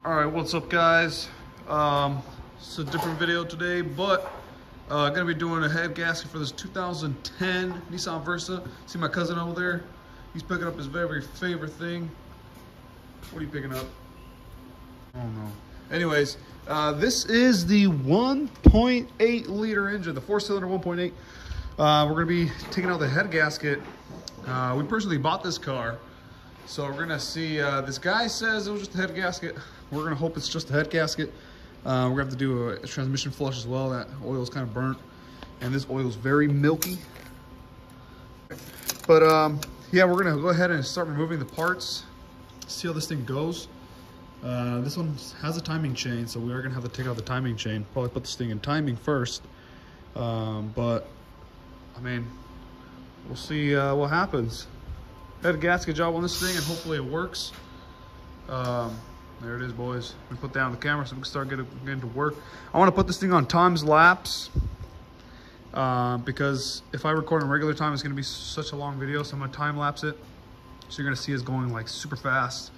All right, what's up, guys? It's a different video today, but gonna be doing a head gasket for this 2010 Nissan Versa. See my cousin over there? He's picking up his very favorite thing. What are you picking up? Oh no. Anyways, this is the 1.8 liter engine, the 4-cylinder 1.8. We're gonna be taking out the head gasket. We personally bought this car, so we're gonna see. This guy says it was just a head gasket. We're gonna hope it's just a head gasket. We're gonna have to do a transmission flush as well. That oil is kind of burnt, and this oil is very milky. But yeah, we're gonna go ahead and start removing the parts. See how this thing goes. This one has a timing chain, so we are gonna have to take out the timing chain. Probably put this thing in timing first. But I mean, we'll see what happens. Had a gasket job on this thing, and hopefully it works. There it is, boys. We put down the camera so we can start getting to work. I want to put this thing on times lapse because if I record in regular time, it's going to be such a long video, so I'm going to time lapse it. So you're going to see us going like super fast.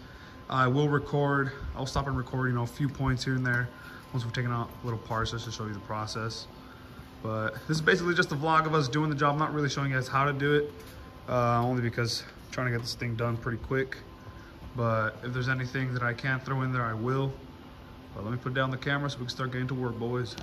I will record. I'll stop and record, a few points here and there once we've taken out little parts just to show you the process. But this is basically just a vlog of us doing the job. I'm not really showing you guys how to do it, only because I'm trying to get this thing done pretty quick. But if there's anything that I can't throw in there, I will. But let me put down the camera so we can start getting to work, boys.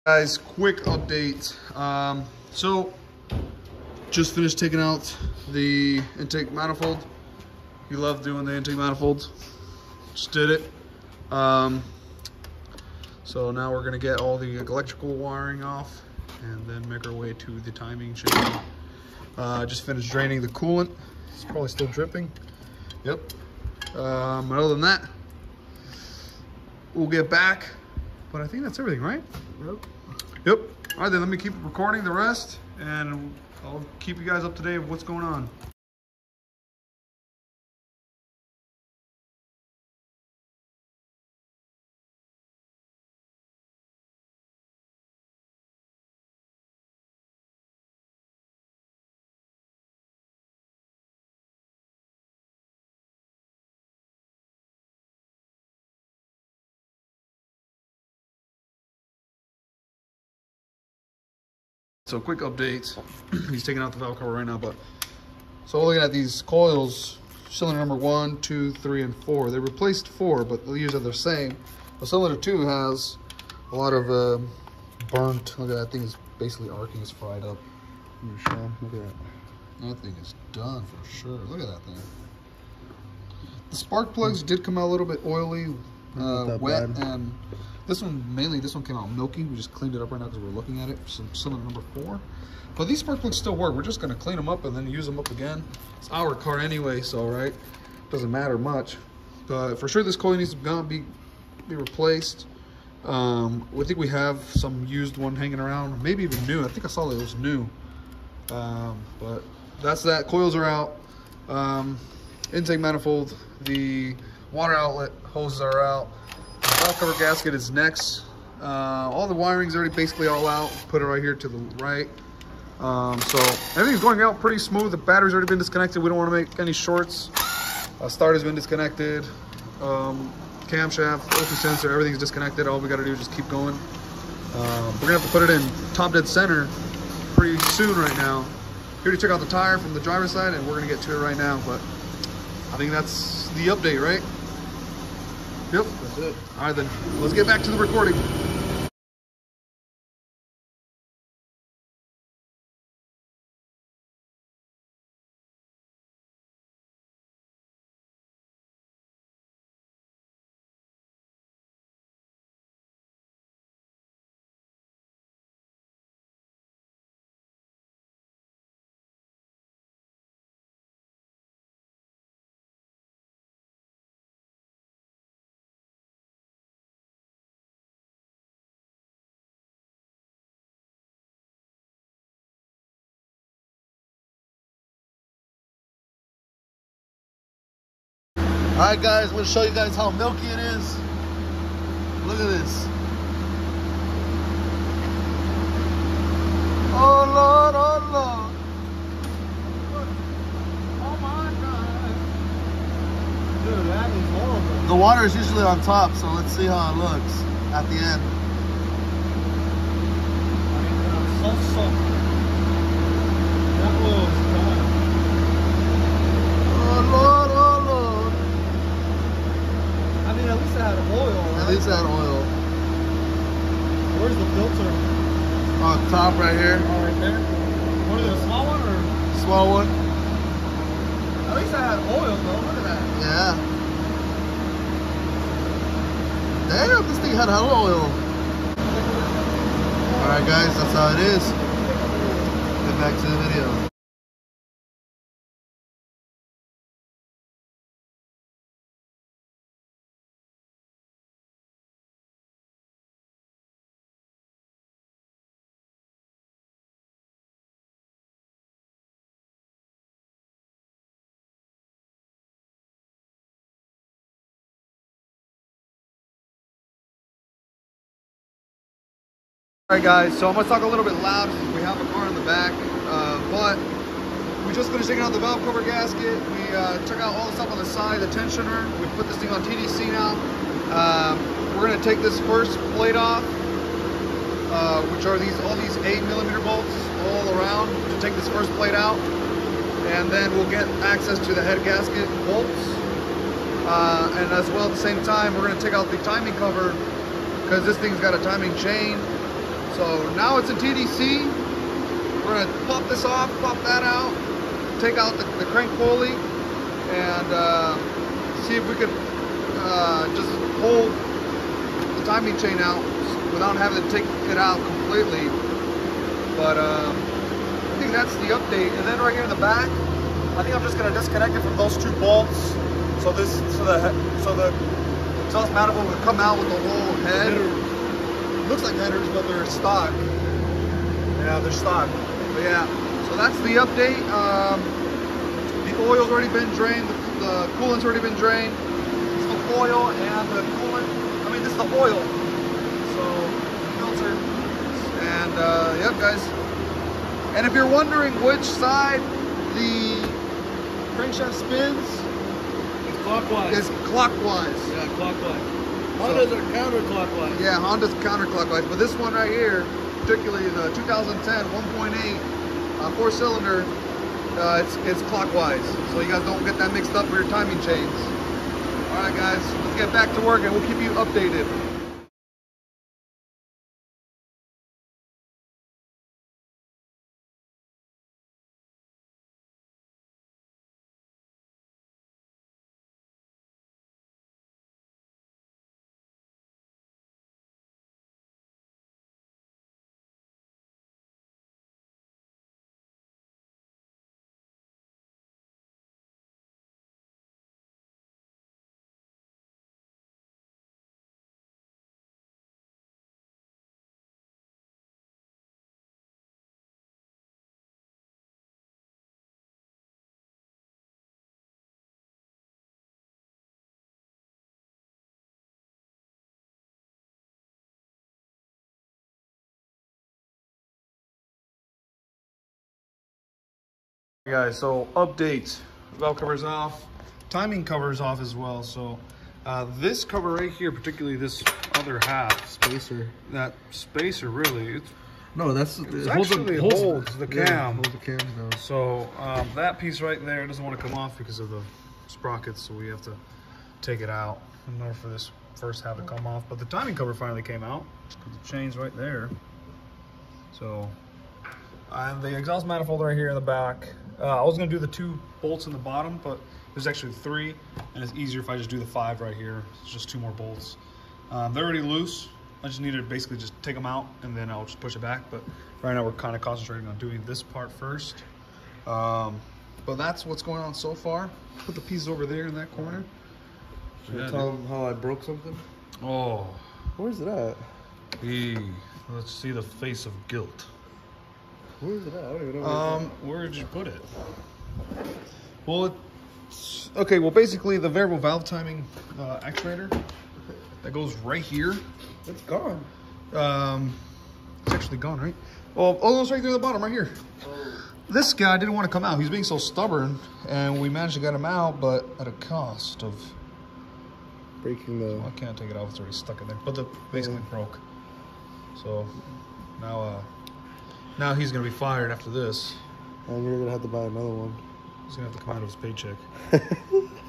Guys, quick update. So just finished taking out the intake manifold. You love doing the intake manifolds. Just did it. So now we're gonna get all the electrical wiring off and then make our way to the timing chain. Just finished draining the coolant. It's probably still dripping. Yep. And other than that, we'll get back. But I think that's everything, right? Yep. All right, then let me keep recording the rest, and I'll keep you guys up to date with what's going on. So quick update. He's taking out the valve cover right now, but so we're looking at these coils, cylinder number 1, 2, 3, and 4. They replaced 4, but the years are the same. But cylinder 2 has a lot of burnt. Look at that thing, is basically arcing, it's fried up. Let me show him. Look at that. That thing is done for sure. Look at that thing. The spark plugs did come out a little bit oily, wet, and this one came out milky. We just cleaned it up right now because we're looking at it. Some cylinder number 4. But these spark plugs still work. We're just going to clean them up and then use them up again. It's our car anyway, so right, doesn't matter much. But for sure, this coil needs to be replaced. We think we have some used one hanging around, maybe even new. I think I saw that it was new. But that's that. Coils are out. Intake manifold. The water outlet hoses are out. Valve cover gasket is next. All the wiring's already basically all out. Put it right here to the right. So everything's going out pretty smooth. The battery's already been disconnected. We don't want to make any shorts. Starter's been disconnected. Camshaft, O2 sensor, everything's disconnected. All we got to do is just keep going. We're gonna have to put it in top dead center pretty soon right now. We already took out the tire from the driver's side, and we're gonna get to it right now. But I think that's the update, right? Yep. That's it. All right, then. Let's get back to the recording. All right, guys, I'm gonna show you guys how milky it is. Look at this. Oh Lord, oh Lord. Oh my God. Dude, that is horrible. The water is usually on top, so let's see how it looks at the end. So soft. That oil is done. Oh Lord, oh Lord. I mean, at least it had oil, right? At least it had oil. Where's the filter? On top right here. Oh, right there. What is it, a small one or? Small one. At least I had oil though, look at that. Yeah. Damn, this thing had hella oil. Alright guys, that's how it is. Get back to the video. Alright guys, so I'm going to talk a little bit loud since we have a car in the back, but we just finished taking out the valve cover gasket. We took out all the stuff on the side, the tensioner. We put this thing on TDC now. We're going to take this first plate off, which are all these 8mm bolts all around, to take this first plate out, and then we'll get access to the head gasket bolts. And as well at the same time, we're going to take out the timing cover because this thing's got a timing chain. So now it's in TDC. We're gonna pop this off, pop that out, take out the crank pulley, and see if we could just hold the timing chain out without having to take it out completely. But I think that's the update. And then right here in the back, I think I'm just gonna disconnect it from those two bolts. So the exhaust manifold will come out with the whole head. Looks like headers, but they're stock. Yeah, they're stock. But yeah, so that's the update. The oil's already been drained. The coolant's already been drained. It's the foil and the coolant. I mean, this is the oil. So, filter. And yep, guys. And if you're wondering which side the crankshaft spins, It's clockwise. it's clockwise. Yeah, clockwise. Hondas are counterclockwise. Yeah, Honda's counterclockwise, but this one right here, particularly the 2010 1.8 4-cylinder, it's clockwise. So you guys don't get that mixed up with your timing chains. All right, guys, let's get back to work and we'll keep you updated. Hey guys, so update. Valve cover's off, timing cover's off as well. So this cover right here, particularly this other half Spacer. that spacer, really, No, it actually holds the cam. Holds the cam down. So that piece right there doesn't want to come off because of the sprockets, so we have to take it out in order for this first half to come off. But the timing cover finally came out. The chain's right there. So, and the exhaust manifold right here in the back. I was gonna do the 2 bolts in the bottom, but there's actually 3, and it's easier if I just do the 5 right here. It's just 2 more bolts. They're already loose. I just need to basically just take them out, and then I'll just push it back. But right now we're kind of concentrating on doing this part first. But that's what's going on so far. Put the pieces over there in that corner. Should I tell them how I broke something? Oh. Where's it at? Let's see the face of guilt. Where is it at? I don't even know. Where did you put it? Well, okay. Well, basically the variable valve timing actuator that goes right here. It's gone. It's actually gone, right? Well, oh, it's right there at the bottom, right here. Oh. This guy didn't want to come out. He's being so stubborn, and we managed to get him out, but at a cost of Breaking the... Well, I can't take it off. It's already stuck in there. But the basically broke. So now he's gonna be fired after this. And you're gonna have to buy another one. He's gonna have to come out of his paycheck.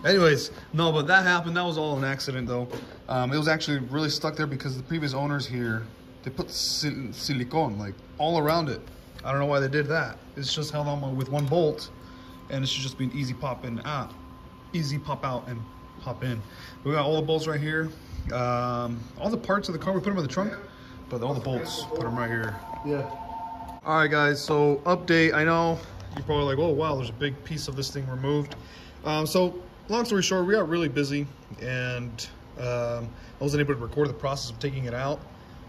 Anyways, no, but that happened. That was all an accident, though. It was actually really stuck there because the previous owners here, they put silicone like all around it. I don't know why they did that. It's just held on with 1 bolt, and it should just be an easy pop in, easy pop out and pop in. We got all the bolts right here. All the parts of the car, we put them in the trunk, but all the bolts, put them right here. Yeah. All right, guys, so update. I know you're probably like, oh, wow, there's a big piece of this thing removed. So long story short, we got really busy, and I wasn't able to record the process of taking it out,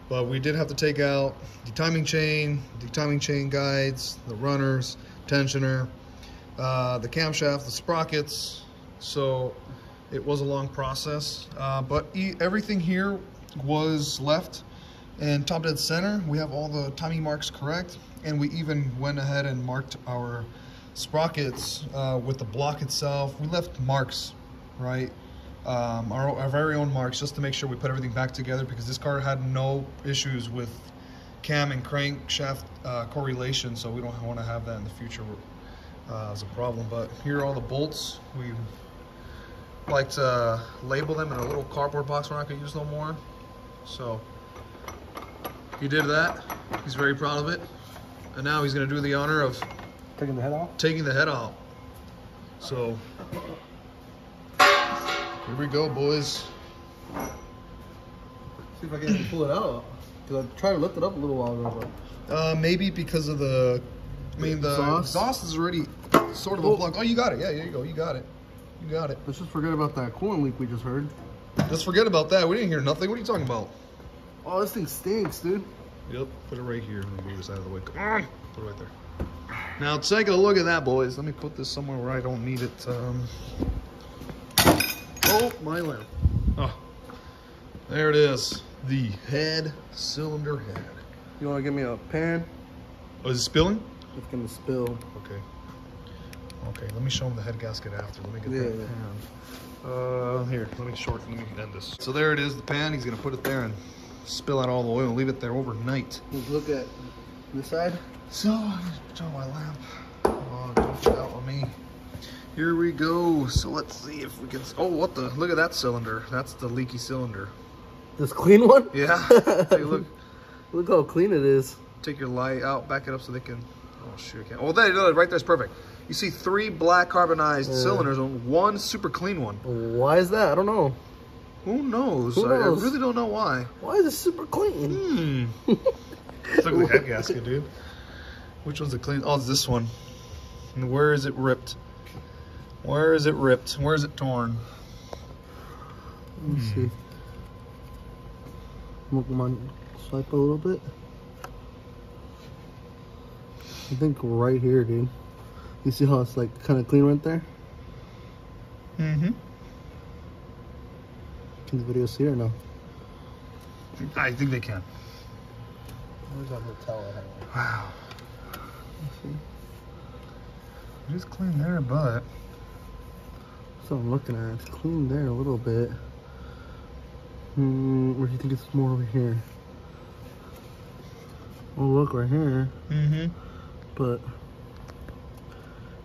but we did have to take out the timing chain guides, the runners, tensioner, the camshaft, the sprockets. So it was a long process, but everything here was left and top dead center. We have all the timing marks correct, and we even went ahead and marked our sprockets with the block itself. We left marks, right? Our very own marks, just to make sure we put everything back together, because this car had no issues with cam and crankshaft correlation, so we don't want to have that in the future as a problem. But here are all the bolts. We like to label them in a little cardboard box we're not going to use no more. So he did that. He's very proud of it. And now he's going to do the honor of Taking the head off? Taking the head out. So here we go, boys. See if I can pull it out. Because I tried to lift it up a little while ago. But... maybe because of the, the exhaust is already sort of unplugged. Oh, you got it. Yeah, there you go. You got it. You got it. Let's just forget about that coolant leak we just heard. Let's forget about that. We didn't hear nothing. What are you talking about? Oh, this thing stinks, dude. Yep. Put it right here. Let me move this out of the way. Come on. Put it right there. Now take a look at that, boys. Let me put this somewhere where I don't need it. Oh, my lamp. Oh, there it is. The head, cylinder head. You want to give me a pan? Oh, is it spilling? It's going to spill. Okay. Okay, let me show them the head gasket after. Let me get that pan. Here, let me end this. So there it is, the pan. He's gonna put it there and spill out all the oil and leave it there overnight. Let's look at this side. So, I'm gonna turn my lamp. Oh, don't get out on me. Here we go. So let's see if we can, oh, what the, look at that cylinder. That's the leaky cylinder. This clean one? Yeah, take a look. Look how clean it is. Take your light out, back it up so they can, oh shoot, I can't. Oh, there, right there's perfect. You see 3 black carbonized cylinders and 1 super clean one. Why is that? I don't know. Who knows? Who knows? I really don't know why. Why is it super clean? It's like the head gasket, dude. Which one's the clean? Oh, it's this one. And where is it ripped? Where is it ripped? Where is it torn? Let me see. Come on, swipe a little bit. I think right here, dude. You see how it's like kind of clean right there? Mm-hmm. Can the video see it or no? I think they can. Where's that hotel at? Wow. It is clean there, but... That's what I'm looking at. It's clean there a little bit. Where do you think it's more over here? Oh, look, right here. Mm-hmm. But...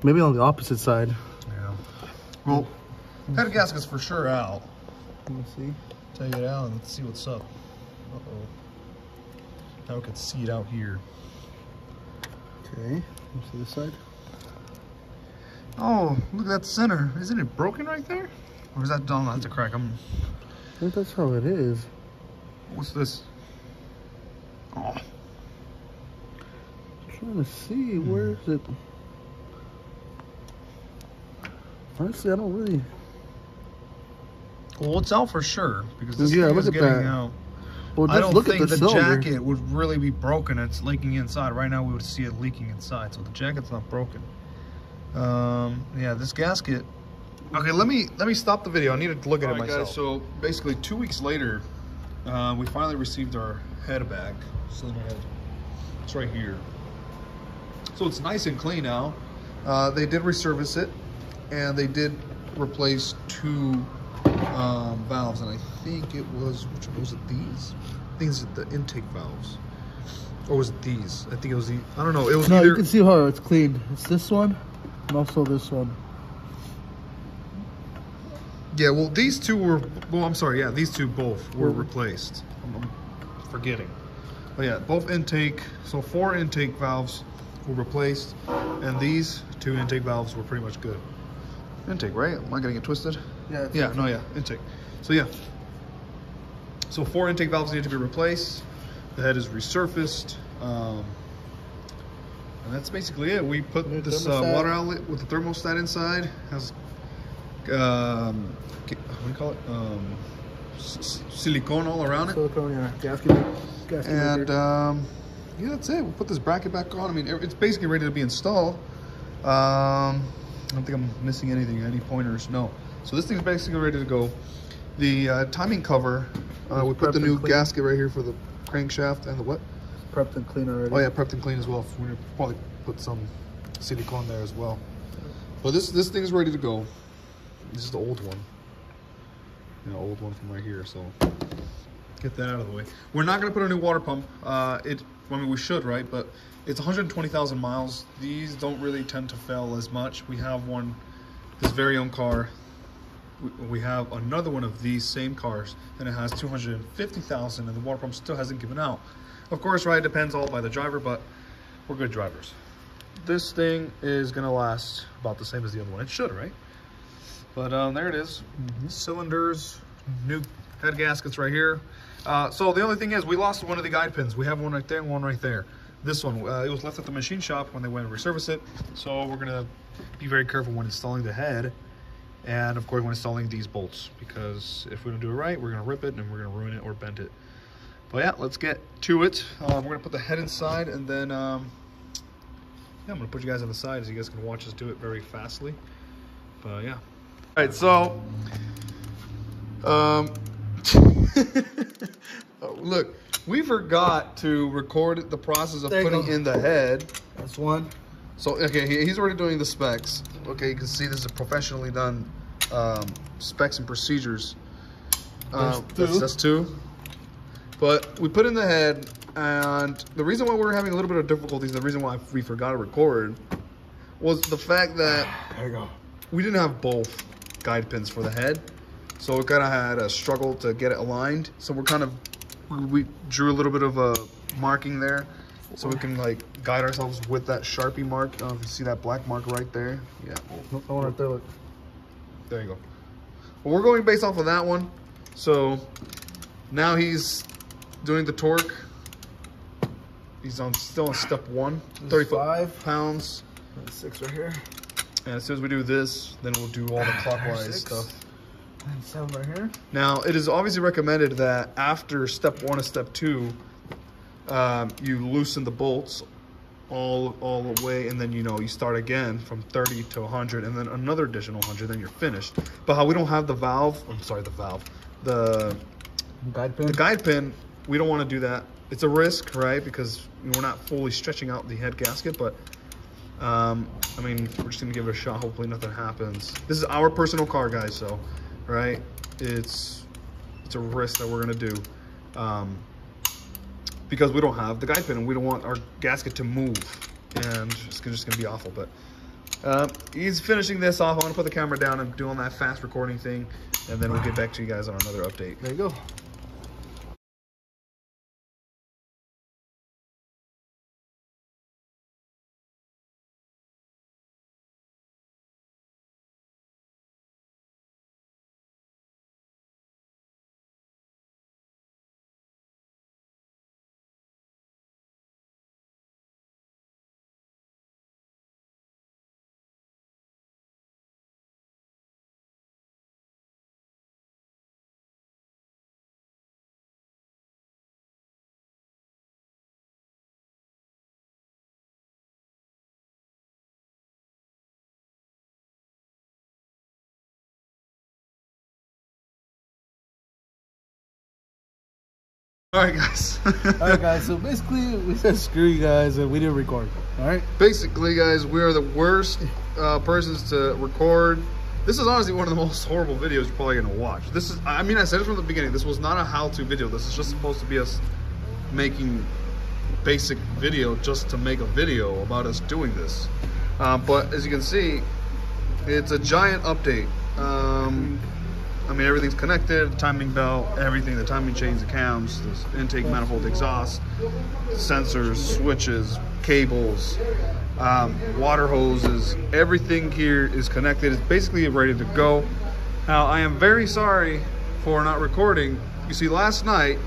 maybe on the opposite side. Yeah. Well, Head gasket's for sure out. Let me see. Take it out and let's see what's up. Uh-oh. Now we can see it out here. Okay. Let me see this side. Oh, look at that center. Isn't it broken right there? Or is that done? That's a crack. I think that's how it is. What's this? Oh. I'm trying to see, where is it? Honestly, I don't really. Well, it's out for sure because this Yeah, thing look is at getting that. out. Well, I just don't look think at the the cylinder. jacket would really be broken. It's leaking inside. Right now, we would see it leaking inside, so the jacket's not broken. Yeah, this gasket. Okay, let me stop the video. I need to look at it myself. Guys, so basically, 2 weeks later, we finally received our head back. Cylinder head. It's right here. So it's nice and clean now. They did reservice it, and they did replace 2 valves, and I think it was, which was it, these? I think it's the intake valves. Or was it these? I think it was the, I don't know. It was No, either, you can see how it's cleaned. It's this one, and also this one. yeah, well, these 2 were, well, I'm sorry, yeah, these 2 both were replaced. I'm forgetting. But yeah, both intake, so 4 intake valves were replaced, and these 2 intake valves were pretty much good. Intake, right? Am I getting it twisted? Yeah. Yeah, no, yeah, intake. So yeah. So 4 intake valves need to be replaced. The head is resurfaced. And that's basically it. We put this water outlet with the thermostat inside. Has, what do you call it? Silicone all around it. Silicone, yeah. Gasket. And yeah, that's it. We'll put this bracket back on. I mean, it's basically ready to be installed. I don't think I'm missing anything, any pointers, no. So this thing's basically ready to go. The timing cover, we put the new gasket right here for the crankshaft and the what? Prepped and clean already. Oh yeah, prepped and clean as well. We're gonna probably put some silicone there as well. But this thing is ready to go. This is the old one. You know, old one from right here, so get that out of the way. We're not gonna put a new water pump. I mean, we should, right? But it's 120,000 miles. These don't really tend to fail as much. We have one, this very own car. We have another one of these same cars, and it has 250,000, and the water pump still hasn't given out. Of course, right, it depends all by the driver, but we're good drivers. This thing is gonna last about the same as the other one. It should, right? But there it is. Cylinders, new head gaskets right here. So the only thing is, we lost one of the guide pins. We have one right there and one right there. This one, it was left at the machine shop when they went to resurface it. So we're gonna be very careful when installing the head. And of course, when installing these bolts, because if we don't do it right, we're gonna rip it and we're gonna ruin it or bend it. But yeah, let's get to it. We're gonna put the head inside, and then yeah, I'm gonna put you guys on the side so you guys can watch us do it very fastly. But yeah. All right, so oh, look, we forgot to record the process of putting in the head. That's one. So okay, he's already doing the specs. Okay, you can see this is a professionally done specs and procedures. That's 2. But we put in the head, and the reason why we were having a little bit of difficulties, the reason why we forgot to record, was the fact that there you go. We didn't have both guide pins for the head, so we kind of had a struggle to get it aligned. So we drew a little bit of a marking there, so we can like guide ourselves with that Sharpie mark. I don't know if you see that black mark right there. Yeah. Nope, I want to throw it. There you go. Well, we're going based off of that one. So now he's doing the torque. He's still on step 1, 35 pounds. 6 right here. And as soon as we do this, then we'll do all the clockwise stuff. And 7 right here. Now, it is obviously recommended that after step 1 and step 2, you loosen the bolts all the way, and then you start again from 30 to 100, and then another additional 100, then you're finished. But how we don't have the valve, the guide pin, we don't want to do that. It's a risk, right? Because we're not fully stretching out the head gasket, but I mean, we're just gonna give it a shot. Hopefully nothing happens. This is our personal car, guys, so right, it's a risk that we're gonna do because we don't have the guide pin, and we don't want our gasket to move, and it's just gonna be awful. But He's finishing this off. I want to put the camera down and doing that fast recording thing, and then we'll get back to you guys on another update. There you go. Alright guys. Alright guys, so basically we said screw you guys and we didn't record. Alright? Basically guys, we are the worst persons to record. This is honestly one of the most horrible videos you're probably gonna watch. This is, I mean, I said it from the beginning, this was not a how-to video. This is just supposed to be us making basic video just to make a video about us doing this. But as you can see, it's a giant update. I mean, everything's connected, the timing belt, everything, the timing chains, the cams, the intake manifold, exhaust, sensors, switches, cables, water hoses, everything here is connected. It's basically ready to go. Now, I am very sorry for not recording. You see, last night,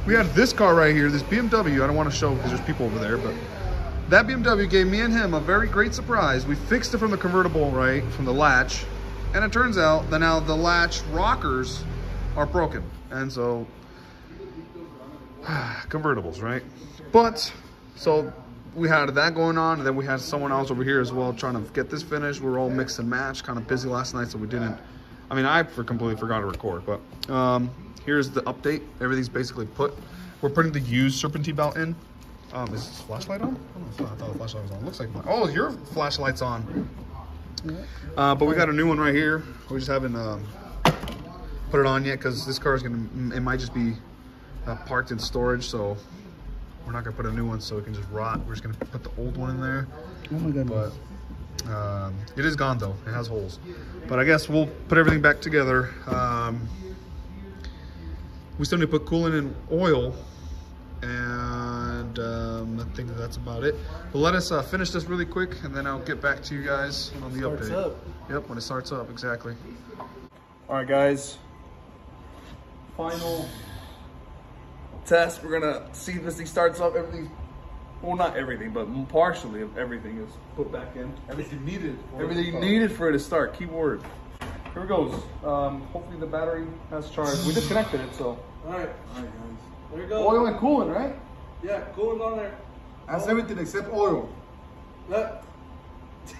we had this car right here, this BMW. I don't want to show because there's people over there, but that BMW gave me and him a very great surprise. We fixed it from the convertible, right, from the latch. And it turns out that now the latch rockers are broken. And so, convertibles, right? But, so we had that going on, and then we had someone else over here as well trying to get this finished. We were all mixed and matched, kind of busy last night, so we didn't, I mean, I completely forgot to record, but here's the update. Everything's basically put. We're putting the used serpentine belt in. Is this flashlight on? I thought the flashlight was on. Looks like mine. Oh, your flashlight's on. But we got a new one right here. We just haven't put it on yet because this car is gonna, it might just be parked in storage, so we're not gonna put a new one so it can just rot. We're just gonna put the old one in there. Oh my goodness. But it is gone though. It has holes. But I guess we'll put everything back together. We still need to put coolant and oil, and I think that's about it. But let us finish this really quick, and then I'll get back to you guys on the update. Up. Yep, when it starts up, exactly. All right, guys. Final test. We're gonna see if this thing starts up. Everything, well, not everything, but partially of everything is put back in. Everything needed. Everything needed for it to start. Keyword. Here it goes. Hopefully the battery has charged. We disconnected it, so. All right, guys. There you go. Oil and coolant, right? Yeah, coolant on there. That's everything except oil. Look.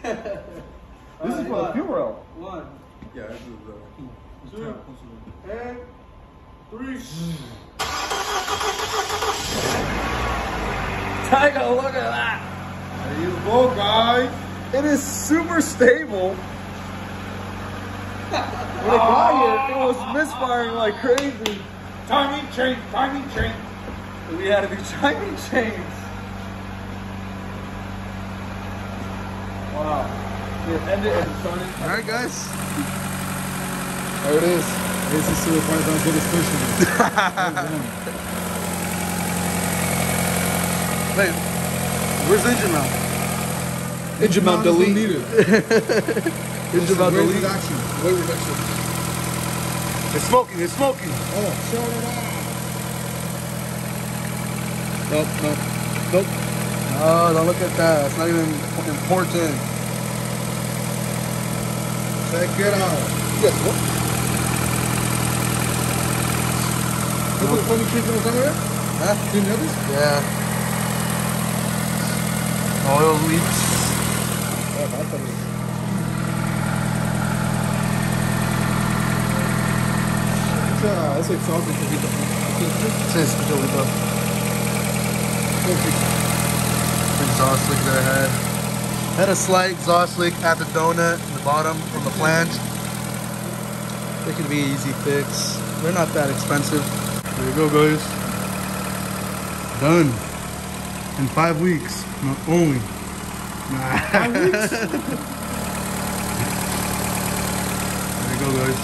This is for the fuel rail. One. Yeah, this is 2 and 3. Take a look at that. there you go, guys. It is super stable. When it got here, it was misfiring like crazy. Timing chain, timing chain. We had to do timing chains. Wow. It ended and started. All right, guys. There it is. This is to the part that did especially. Wait, where's the engine mount? Engine mount delete. Engine mount delete. Weight reduction. It's smoking, it's smoking. Oh, shut it off. Nope, nope, nope. Oh, don't look at that. It's not even important. Check it out. Yes, what? Look at the funny trees in the summer? Huh? You know this? Yeah. Oil leaks. Oh, that's funny. It's like salty to eat the Says Jolito. Exhaust leak that I had. Had a slight exhaust leak at the donut in the bottom from the flange. They could be easy fix. They're not that expensive. There you go, guys. Done. In 5 weeks, not only. There you go, guys.